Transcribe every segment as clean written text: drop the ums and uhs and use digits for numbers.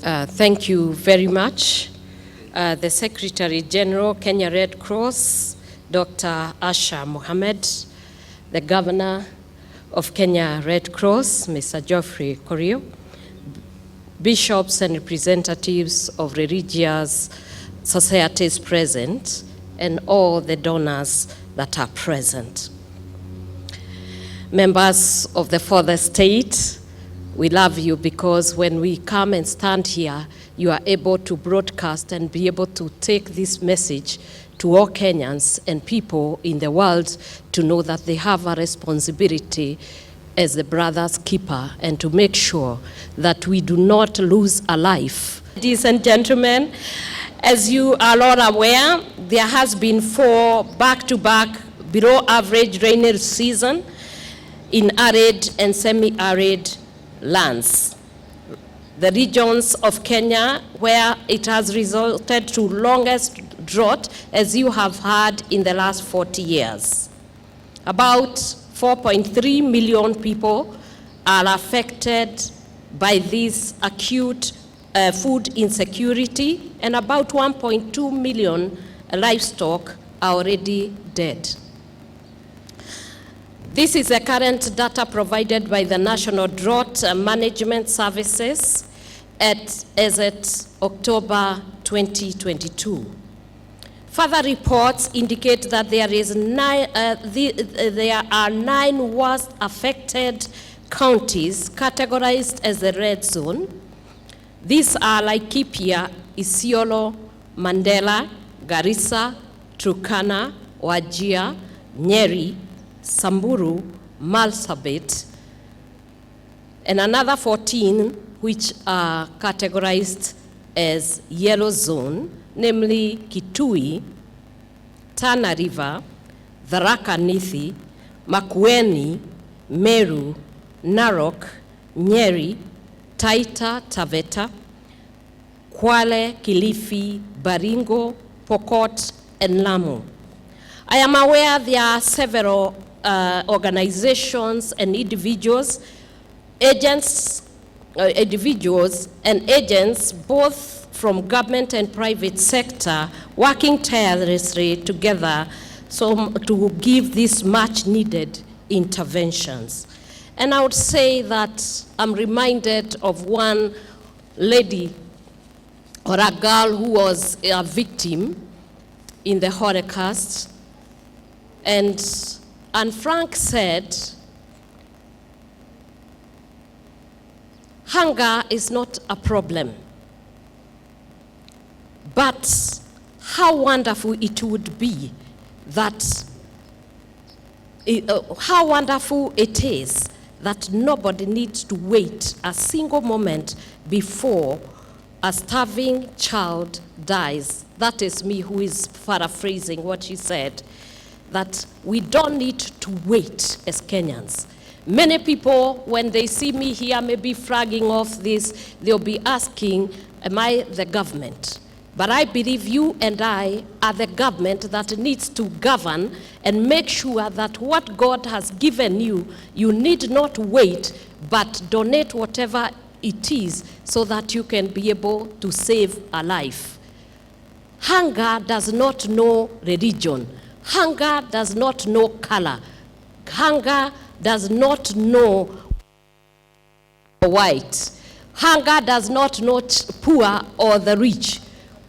Thank you very much. The Secretary General, Kenya Red Cross, Dr. Asha Mohammed, the Governor of Kenya Red Cross, Mr. Geoffrey Korio, bishops and representatives of religious societies present, and all the donors that are present. Members of the fourth estate, we love you because when we come and stand here, you are able to broadcast and be able to take this message to all Kenyans and people in the world to know that they have a responsibility as the brother's keeper and to make sure that we do not lose a life. Ladies and gentlemen, as you are all aware, there has been 4 back-to-back below average rainy season in arid and semi-arid lands. The regions of Kenya where it has resulted to longest drought, as you have heard, in the last 40 years. About 4.3 million people are affected by this acute food insecurity, and about 1.2 million livestock are already dead. This is the current data provided by the National Drought Management Services as at October 2022. Further reports indicate that there are 9 worst affected counties categorized as the red zone. These are Laikipia, Isiolo, Mandela, Garissa, Turkana, Wajir, Nyeri, Samburu, Marsabit, and another 14 which are categorized as yellow zone, namely Kitui, Tana River, Tharaka Nithi, Makwiny, Meru, Narok, Nyeri, Taita Taveta, Kwale, Kilifi, Baringo, Pokot, and Lamu. I am aware there are several organizations and individuals and agents, both from government and private sector, working tirelessly together to give these much needed interventions. And I would say that I'm reminded of one lady or a girl who was a victim in the Holocaust. And Frank said, hunger is not a problem, but how wonderful it would be that, how wonderful it is that nobody needs to wait a single moment before a starving child dies. That is me who is paraphrasing what she said, that we don't need to wait as Kenyans. Many people, when they see me here, maybe flagging off this, they'll be asking, am I the government? But I believe you and I are the government that needs to govern and make sure that what God has given you, you need not wait, but donate whatever it is so that you can be able to save a life. Hunger does not know religion. Hunger does not know color. Hunger does not know white. Hunger does not know poor or the rich.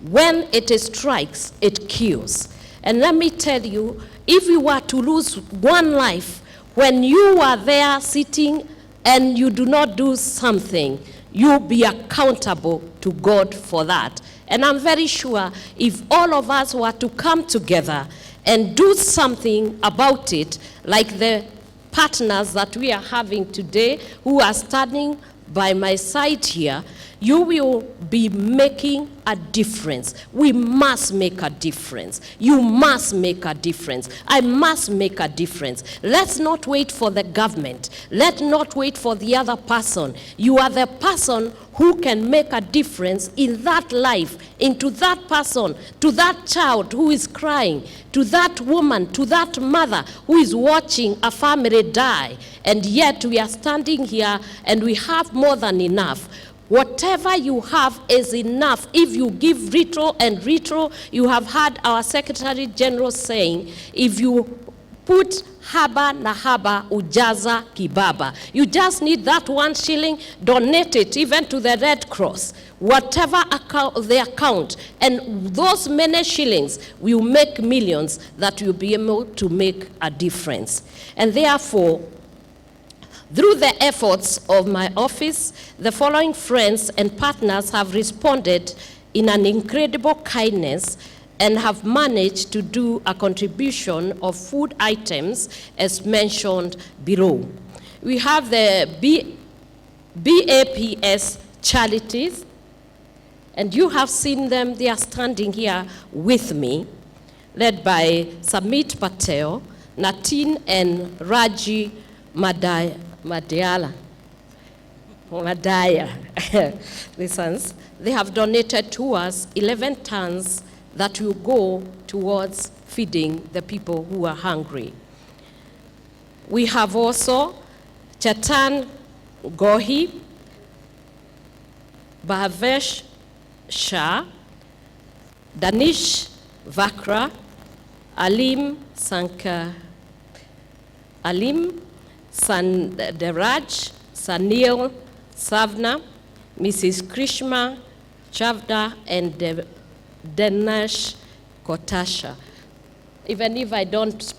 When it strikes, it kills. And let me tell you, if you were to lose one life, when you are there sitting and you do not do something, you'll be accountable to God for that. And I'm very sure if all of us were to come together and do something about it, like the partners that we are having today who are standing by my side here, you will be making a difference. We must make a difference. You must make a difference. I must make a difference. Let's not wait for the government. Let's not wait for the other person. You are the person who can make a difference in that life, into that person, to that child who is crying, to that woman, to that mother who is watching a family die. And yet we are standing here and we have more than enough. Whatever you have is enough. If you give little and little, you have heard our Secretary General saying, if you put haba na haba ujaza kibaba. You just need that 1 shilling, donate it even to the Red Cross. Whatever account they account, and those many shillings will make millions that will be able to make a difference. And therefore, through the efforts of my office, the following friends and partners have responded in an incredible kindness and have managed to do a contribution of food items as mentioned below. We have the BAPS charities, and you have seen them. They are standing here with me, led by Samit Patel, Natin and Raji Madaya. They have donated to us 11 tons that will go towards feeding the people who are hungry. We have also Chetan Gohi, Bhavesh Shah, Danish Vakra, Alim Sanderaj, Sanil Savna, Mrs. Krishma Chavda, and Denesh Kotasha. Even if I don't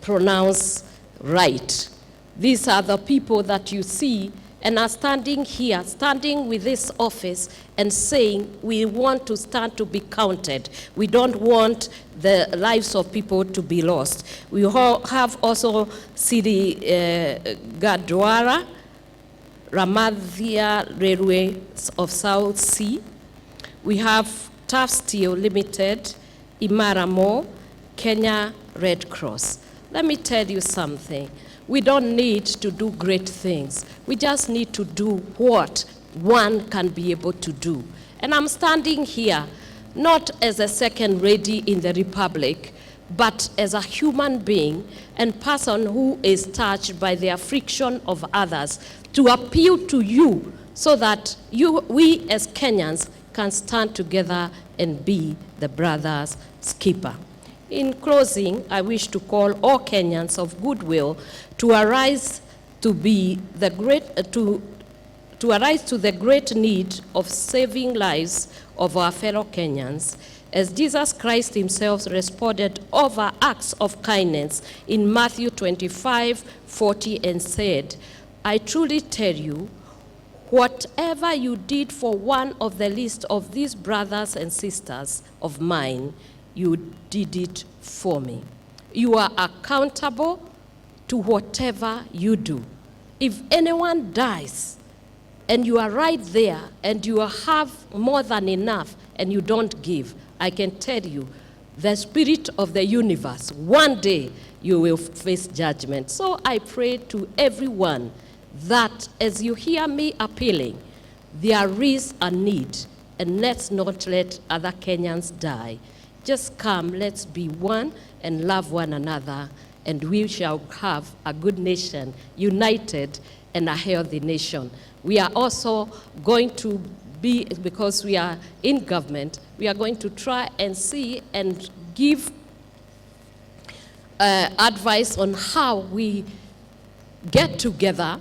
pronounce right, these are the people that you see and are standing here, standing with this office and saying, we want to stand to be counted. We don't want the lives of people to be lost. We have also Siri Gadwara, Ramadhya Railway of South Sea. We have Tough Steel Limited, Imaramo, Kenya Red Cross. Let me tell you something. We don't need to do great things. We just need to do what one can be able to do. And I'm standing here not as a second lady in the Republic, but as a human being and person who is touched by the affliction of others, to appeal to you so that we as Kenyans can stand together and be the brother's keeper. In closing, I wish to call all Kenyans of goodwill to arise to the great need of saving lives of our fellow Kenyans, as Jesus Christ himself responded over acts of kindness in Matthew 25:40 and said, I truly tell you, whatever you did for one of the least of these brothers and sisters of mine, you did it for me. You are accountable to whatever you do. If anyone dies and you are right there and you have more than enough and you don't give, I can tell you, the spirit of the universe, one day you will face judgment. So I pray to everyone that as you hear me appealing, there is a need, and let's not let other Kenyans die. Just come, let's be one and love one another, and we shall have a good nation, united and a healthy nation. We are also going to be, because we are in government, we are going to try and see and give advice on how we get together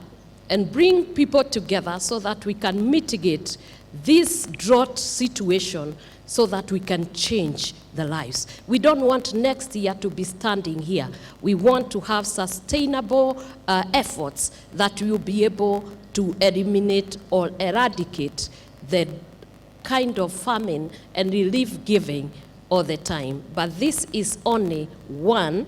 and bring people together so that we can mitigate this drought situation so that we can change the lives. We don't want next year to be standing here. We want to have sustainable efforts that will be able to eliminate or eradicate the kind of famine and relief giving all the time. But this is only one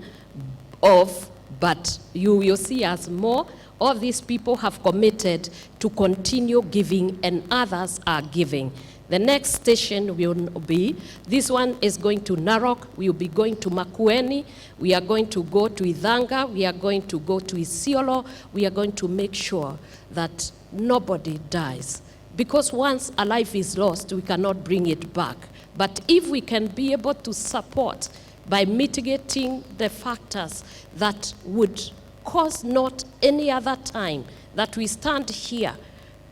of, but you will see us more. All these people have committed to continue giving, and others are giving. The next station will be, this one is going to Narok, we will be going to Makwiny, we are going to go to Ithanga, we are going to go to Isiolo, we are going to make sure that nobody dies. Because once a life is lost, we cannot bring it back. But if we can be able to support by mitigating the factors that would cause not any other time that we stand here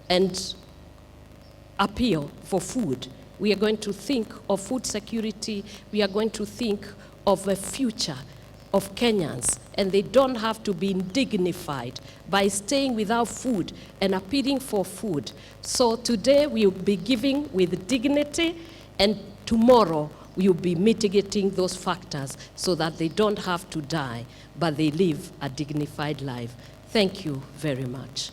and appeal for food. We are going to think of food security. We are going to think of a future of Kenyans, and they don't have to be dignified by staying without food and appealing for food. So today we will be giving with dignity, and tomorrow we will be mitigating those factors so that they don't have to die, but they live a dignified life. Thank you very much.